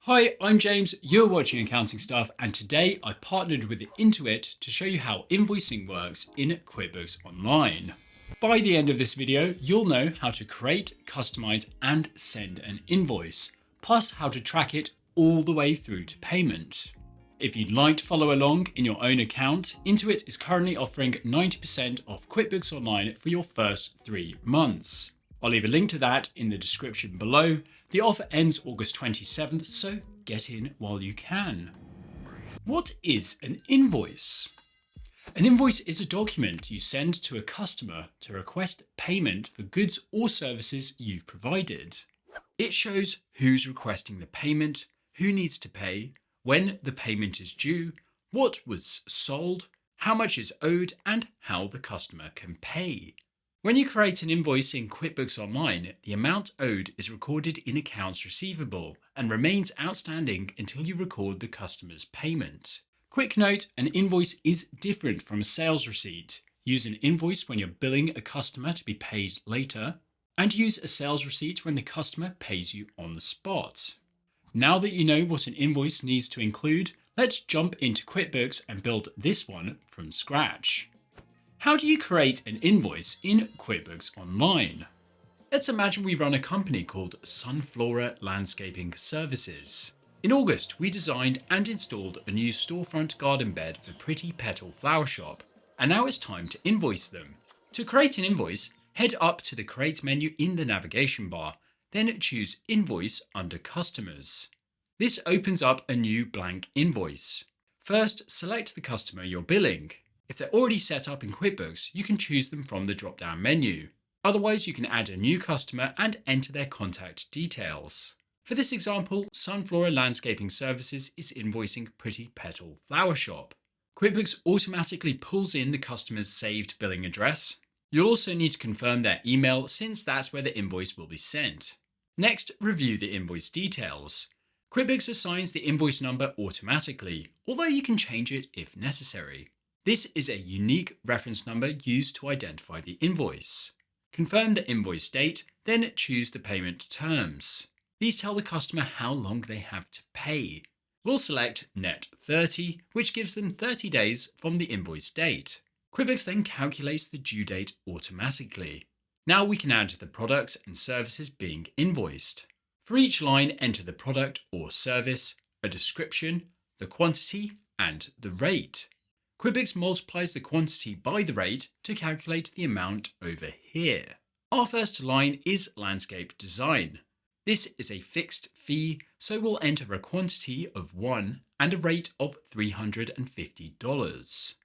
Hi, I'm James, you're watching Accounting Stuff, and today I've partnered with Intuit to show you how invoicing works in QuickBooks Online. By the end of this video, you'll know how to create, customize, and send an invoice, plus how to track it all the way through to payment. If you'd like to follow along in your own account, Intuit is currently offering 90% off QuickBooks Online for your first 3 months. I'll leave a link to that in the description below. The offer ends August 27th, so get in while you can. What is an invoice? An invoice is a document you send to a customer to request payment for goods or services you've provided. It shows who's requesting the payment, who needs to pay, when the payment is due, what was sold, how much is owed, and how the customer can pay. When you create an invoice in QuickBooks Online, the amount owed is recorded in accounts receivable and remains outstanding until you record the customer's payment. Quick note, an invoice is different from a sales receipt. Use an invoice when you're billing a customer to be paid later, and use a sales receipt when the customer pays you on the spot. Now that you know what an invoice needs to include, let's jump into QuickBooks and build this one from scratch. How do you create an invoice in QuickBooks Online? Let's imagine we run a company called Sunflora Landscaping Services. In August, we designed and installed a new storefront garden bed for Pretty Petal Flower Shop, and now it's time to invoice them. To create an invoice, head up to the Create menu in the navigation bar, then choose Invoice under Customers. This opens up a new blank invoice. First, select the customer you're billing. If they're already set up in QuickBooks, you can choose them from the drop-down menu. Otherwise, you can add a new customer and enter their contact details. For this example, Sunflora Landscaping Services is invoicing Pretty Petal Flower Shop. QuickBooks automatically pulls in the customer's saved billing address. You'll also need to confirm their email since that's where the invoice will be sent. Next, review the invoice details. QuickBooks assigns the invoice number automatically, although you can change it if necessary. This is a unique reference number used to identify the invoice. Confirm the invoice date, then choose the payment terms. These tell the customer how long they have to pay. We'll select Net 30, which gives them 30 days from the invoice date. QuickBooks then calculates the due date automatically. Now we can add the products and services being invoiced. For each line, enter the product or service, a description, the quantity, and the rate. QuickBooks multiplies the quantity by the rate to calculate the amount over here. Our first line is landscape design. This is a fixed fee, so we'll enter a quantity of 1 and a rate of $350.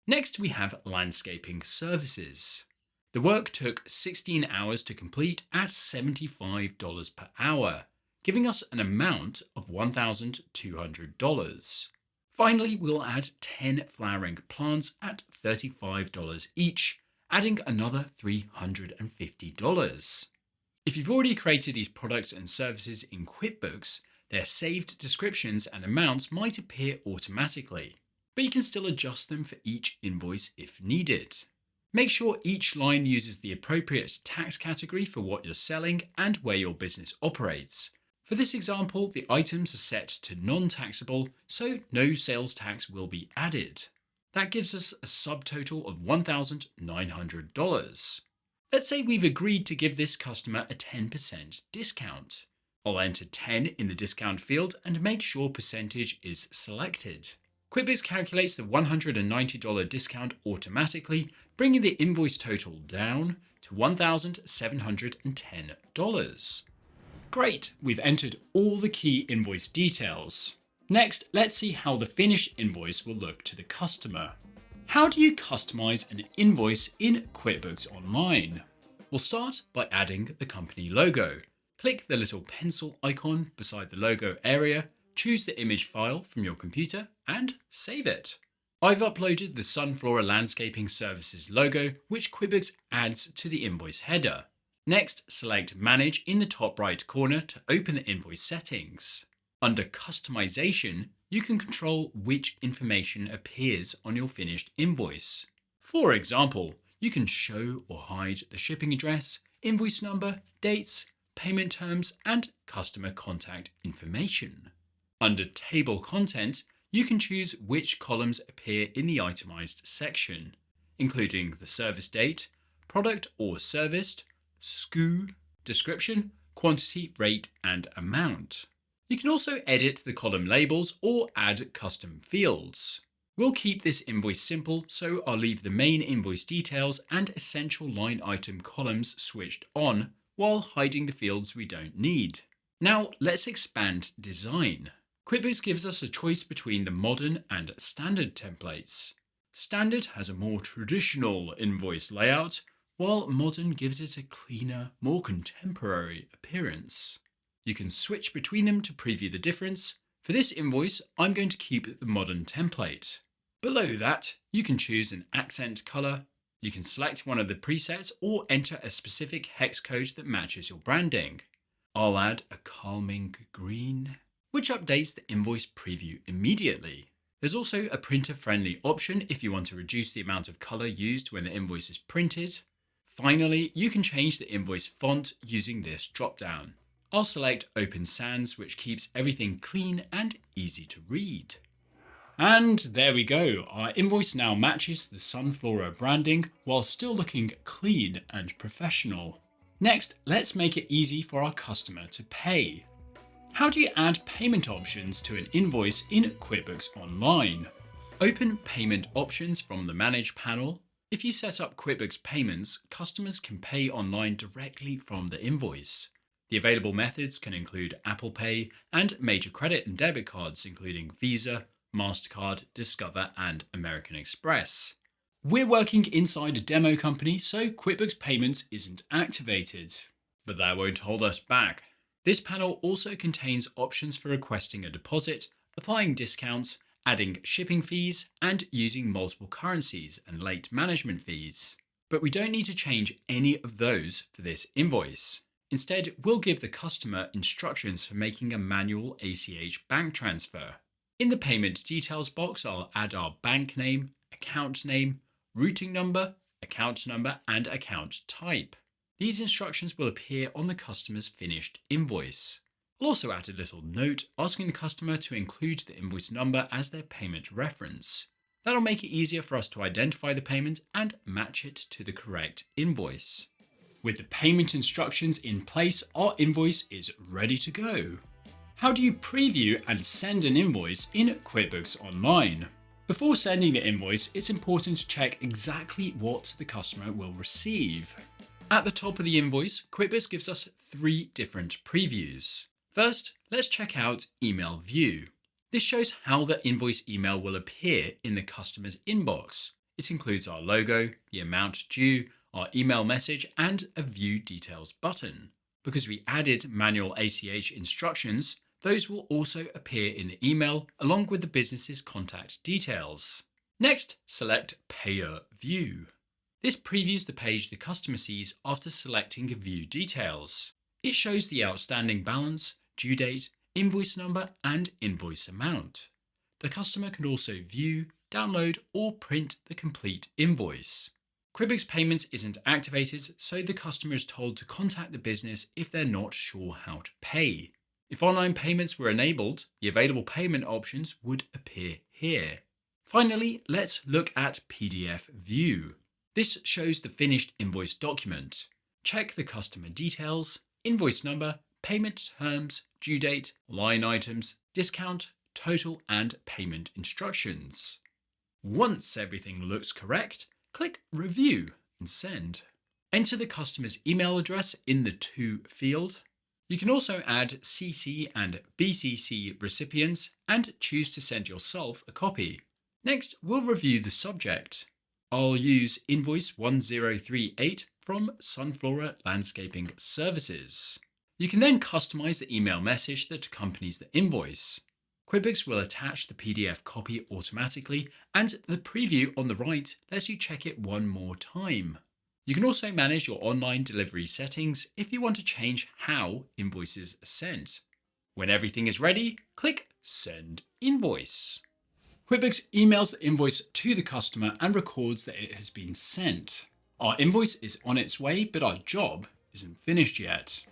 Next, we have landscaping services. The work took 16 hours to complete at $75 per hour, giving us an amount of $1,200. Finally, we'll add 10 flowering plants at $35 each, adding another $350. If you've already created these products and services in QuickBooks, their saved descriptions and amounts might appear automatically, but you can still adjust them for each invoice if needed. Make sure each line uses the appropriate tax category for what you're selling and where your business operates. For this example, the items are set to non-taxable, so no sales tax will be added. That gives us a subtotal of $1,900. Let's say we've agreed to give this customer a 10% discount. I'll enter 10 in the discount field and make sure percentage is selected. QuickBooks calculates the $190 discount automatically, bringing the invoice total down to $1,710. Great, we've entered all the key invoice details. Next, let's see how the finished invoice will look to the customer. How do you customize an invoice in QuickBooks Online? We'll start by adding the company logo. Click the little pencil icon beside the logo area, choose the image file from your computer, and save it. I've uploaded the Sunflora Landscaping Services logo, which QuickBooks adds to the invoice header. Next, select Manage in the top right corner to open the invoice settings. Under Customization, you can control which information appears on your finished invoice. For example, you can show or hide the shipping address, invoice number, dates, payment terms, and customer contact information. Under Table Content, you can choose which columns appear in the itemized section, including the service date, product or serviced, SKU, description, quantity, rate, and amount. You can also edit the column labels or add custom fields. We'll keep this invoice simple, so I'll leave the main invoice details and essential line item columns switched on while hiding the fields we don't need. Now let's expand design. QuickBooks gives us a choice between the modern and standard templates. Standard has a more traditional invoice layout, while modern gives it a cleaner, more contemporary appearance. You can switch between them to preview the difference. For this invoice, I'm going to keep the modern template. Below that, you can choose an accent color. You can select one of the presets or enter a specific hex code that matches your branding. I'll add a calming green, which updates the invoice preview immediately. There's also a printer-friendly option if you want to reduce the amount of color used when the invoice is printed. Finally, you can change the invoice font using this dropdown. I'll select Open Sans, which keeps everything clean and easy to read. And there we go. Our invoice now matches the Sunflora branding while still looking clean and professional. Next, let's make it easy for our customer to pay. How do you add payment options to an invoice in QuickBooks Online? Open Payment Options from the Manage panel. If you set up QuickBooks Payments, customers can pay online directly from the invoice. The available methods can include Apple Pay and major credit and debit cards, including Visa, MasterCard, Discover, and American Express. We're working inside a demo company, so QuickBooks Payments isn't activated. But that won't hold us back. This panel also contains options for requesting a deposit, applying discounts, adding shipping fees, and using multiple currencies and late management fees. But we don't need to change any of those for this invoice. Instead, we'll give the customer instructions for making a manual ACH bank transfer. In the payment details box, I'll add our bank name, account name, routing number, account number, and account type. These instructions will appear on the customer's finished invoice. I'll also add a little note asking the customer to include the invoice number as their payment reference. That'll make it easier for us to identify the payment and match it to the correct invoice. With the payment instructions in place, our invoice is ready to go. How do you preview and send an invoice in QuickBooks Online? Before sending the invoice, it's important to check exactly what the customer will receive. At the top of the invoice, QuickBooks gives us 3 different previews. First, let's check out Email View. This shows how the invoice email will appear in the customer's inbox. It includes our logo, the amount due, our email message, and a View Details button. Because we added manual ACH instructions, those will also appear in the email along with the business's contact details. Next, select Payer View. This previews the page the customer sees after selecting View Details. It shows the outstanding balance, due date, invoice number, and invoice amount. The customer can also view, download, or print the complete invoice. QuickBooks Payments isn't activated, so the customer is told to contact the business if they're not sure how to pay. If online payments were enabled, the available payment options would appear here. Finally, let's look at PDF View. This shows the finished invoice document. Check the customer details, invoice number, payment terms, due date, line items, discount, total, and payment instructions. Once everything looks correct, click Review and Send. Enter the customer's email address in the To field. You can also add CC and BCC recipients and choose to send yourself a copy. Next, we'll review the subject. I'll use Invoice 1038 from Sunflora Landscaping Services. You can then customize the email message that accompanies the invoice. QuickBooks will attach the PDF copy automatically, and the preview on the right lets you check it one more time. You can also manage your online delivery settings if you want to change how invoices are sent. When everything is ready, click Send Invoice. QuickBooks emails the invoice to the customer and records that it has been sent. Our invoice is on its way, but our job isn't finished yet.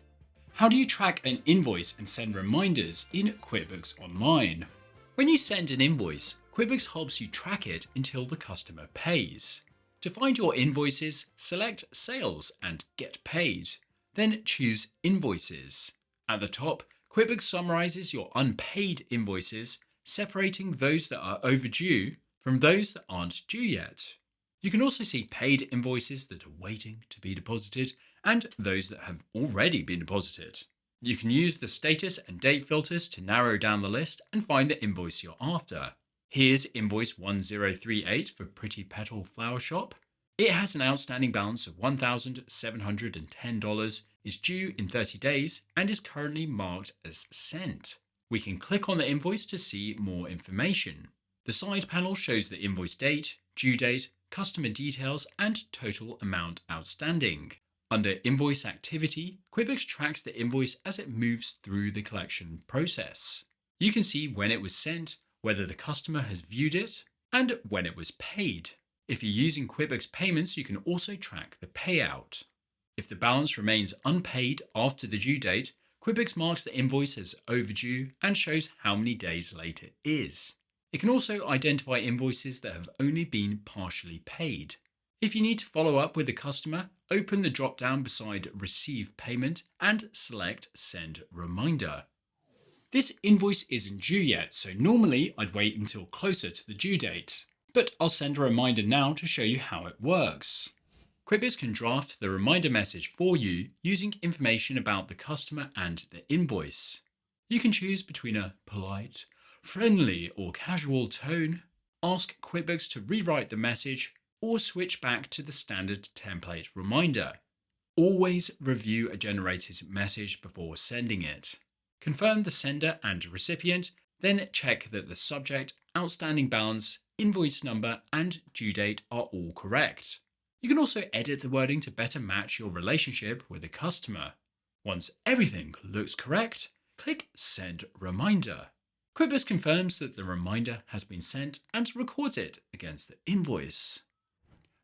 How do you track an invoice and send reminders in QuickBooks Online? When you send an invoice, QuickBooks helps you track it until the customer pays. To find your invoices, select Sales and Get Paid. Then choose Invoices. At the top, QuickBooks summarizes your unpaid invoices, separating those that are overdue from those that aren't due yet. You can also see paid invoices that are waiting to be deposited and those that have already been deposited. You can use the status and date filters to narrow down the list and find the invoice you're after. Here's invoice 1038 for Pretty Petal Flower Shop. It has an outstanding balance of $1,710, is due in 30 days, and is currently marked as sent. We can click on the invoice to see more information. The side panel shows the invoice date, due date, customer details, and total amount outstanding. Under Invoice Activity, QuickBooks tracks the invoice as it moves through the collection process. You can see when it was sent, whether the customer has viewed it, and when it was paid. If you're using QuickBooks Payments, you can also track the payout. If the balance remains unpaid after the due date, QuickBooks marks the invoice as overdue and shows how many days late it is. It can also identify invoices that have only been partially paid. If you need to follow up with the customer, open the drop-down beside Receive Payment and select Send Reminder. This invoice isn't due yet, so normally I'd wait until closer to the due date. But I'll send a reminder now to show you how it works. QuickBooks can draft the reminder message for you using information about the customer and the invoice. You can choose between a polite, friendly, or casual tone, ask QuickBooks to rewrite the message, or switch back to the standard template reminder. Always review a generated message before sending it. Confirm the sender and recipient, then check that the subject, outstanding balance, invoice number, and due date are all correct. You can also edit the wording to better match your relationship with the customer. Once everything looks correct, click Send Reminder. QuickBooks confirms that the reminder has been sent and records it against the invoice.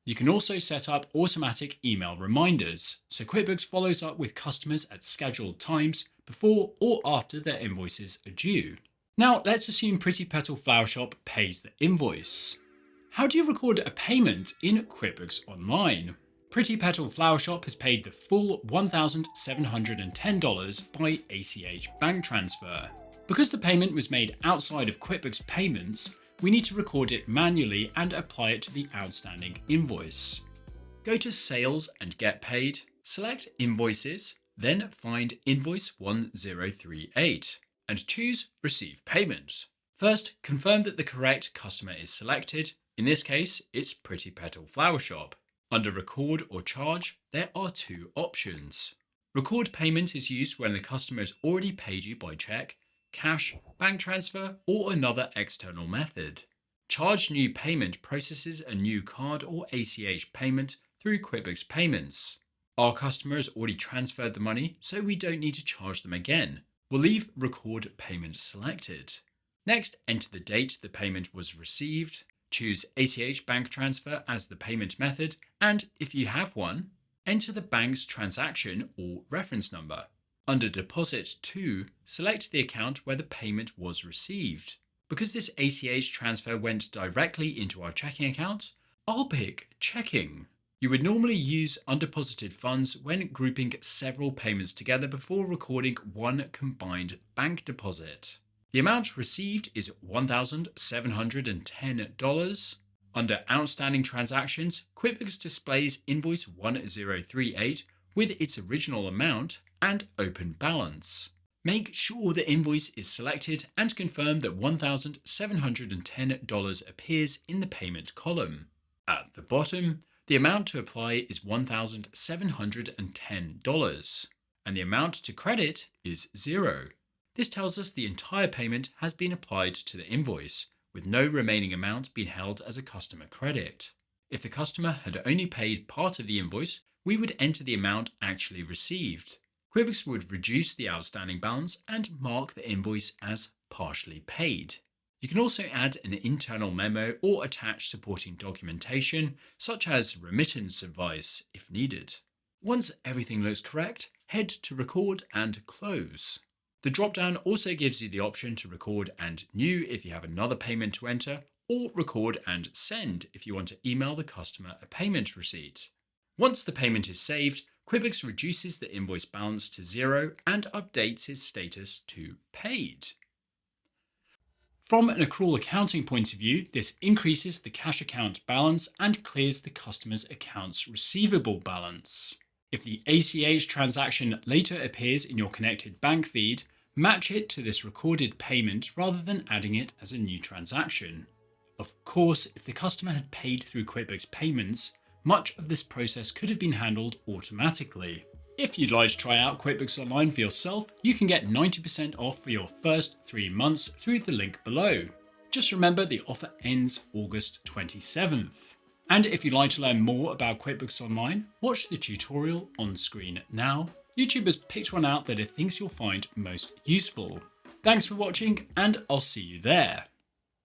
You can also set up automatic email reminders, so QuickBooks follows up with customers at scheduled times before or after their invoices are due. Now, let's assume Pretty Petal Flower Shop pays the invoice. How do you record a payment in QuickBooks Online? Pretty Petal Flower Shop has paid the full $1,710 by ACH bank transfer. Because the payment was made outside of QuickBooks Payments, we need to record it manually and apply it to the outstanding invoice. Go to Sales and Get Paid, select Invoices, then find Invoice 1038. And choose Receive Payment. First, confirm that the correct customer is selected. In this case, it's Pretty Petal Flower Shop. Under Record or Charge, there are two options. Record Payment is used when the customer has already paid you by check, cash, bank transfer, or another external method. Charge New Payment processes a new card or ACH payment through QuickBooks Payments. Our customer has already transferred the money, so we don't need to charge them again. We'll leave Record Payment selected. Next, enter the date the payment was received, choose ACH bank transfer as the payment method, and if you have one, enter the bank's transaction or reference number. Under Deposit To, select the account where the payment was received. Because this ACH transfer went directly into our checking account, I'll pick Checking. You would normally use undeposited funds when grouping several payments together before recording one combined bank deposit. The amount received is $1,710. Under Outstanding Transactions, QuickBooks displays Invoice 1038 with its original amount and open balance. Make sure the invoice is selected and confirm that $1,710 appears in the payment column. At the bottom, the amount to apply is $1,710, and the amount to credit is $0. This tells us the entire payment has been applied to the invoice, with no remaining amount being held as a customer credit. If the customer had only paid part of the invoice, we would enter the amount actually received. QuickBooks would reduce the outstanding balance and mark the invoice as partially paid. You can also add an internal memo or attach supporting documentation, such as remittance advice if needed. Once everything looks correct, head to Record and Close. The drop-down also gives you the option to record and new if you have another payment to enter, or record and send if you want to email the customer a payment receipt. Once the payment is saved, QuickBooks reduces the invoice balance to 0 and updates its status to paid. From an accrual accounting point of view, this increases the cash account balance and clears the customer's accounts receivable balance. If the ACH transaction later appears in your connected bank feed, match it to this recorded payment rather than adding it as a new transaction. Of course, if the customer had paid through QuickBooks Payments, much of this process could have been handled automatically. If you'd like to try out QuickBooks Online for yourself, you can get 90% off for your first 3 months through the link below. Just remember the offer ends August 27th. And if you'd like to learn more about QuickBooks Online, watch the tutorial on screen now. YouTube has picked one out that it thinks you'll find most useful. Thanks for watching, and I'll see you there.